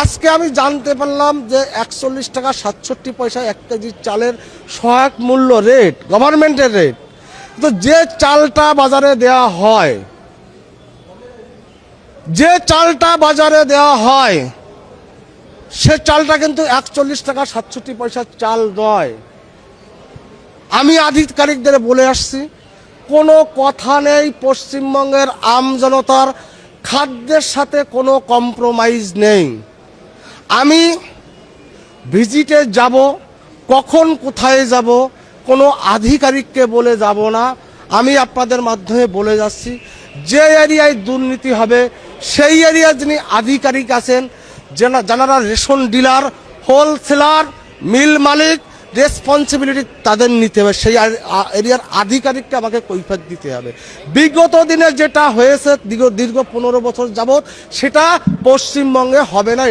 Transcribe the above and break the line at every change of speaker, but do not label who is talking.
আজকে আমি জানতে পারলাম যে ৪১ টাকা ৬৭ পয়সা ১ কেজি চালের সহায়ক মূল্য রেট, গভর্নমেন্টের রেট। তো যে চালটা বাজারে দেওয়া হয়, সে চালটা কিন্তু ৪১ টাকা ৬৭ পয়সার চাল নয়। আমি আধিকারিকদের বলে আসছি, কোনো কথা নেই পশ্চিমবঙ্গের আমজনতার খাদ্যের সাথে কোনো কম্প্রোমাইজ নেই। আমি ভিজিটে যাব, কখন কোথায় যাব কোনো আধিকারিককে বলে যাব না। আমি আপনাদের মাধ্যমে বলে যাচ্ছি, যে এরিয়ায় দুর্নীতি হবে সেই এরিয়ায় যিনি আধিকারিক আছেন, যারা রেশন ডিলার, হোলসেলার, মিল মালিক, রেসপন্সিবিলিটি তাদের নিতে হবে। সেই এরিয়ার আধিকারিককে আমাকে কৈফিয়ত দিতে হবে। বিগত দিনে যেটা হয়েছে দীর্ঘ ১৫ বছর যাবৎ, সেটা পশ্চিমবঙ্গে হবে না।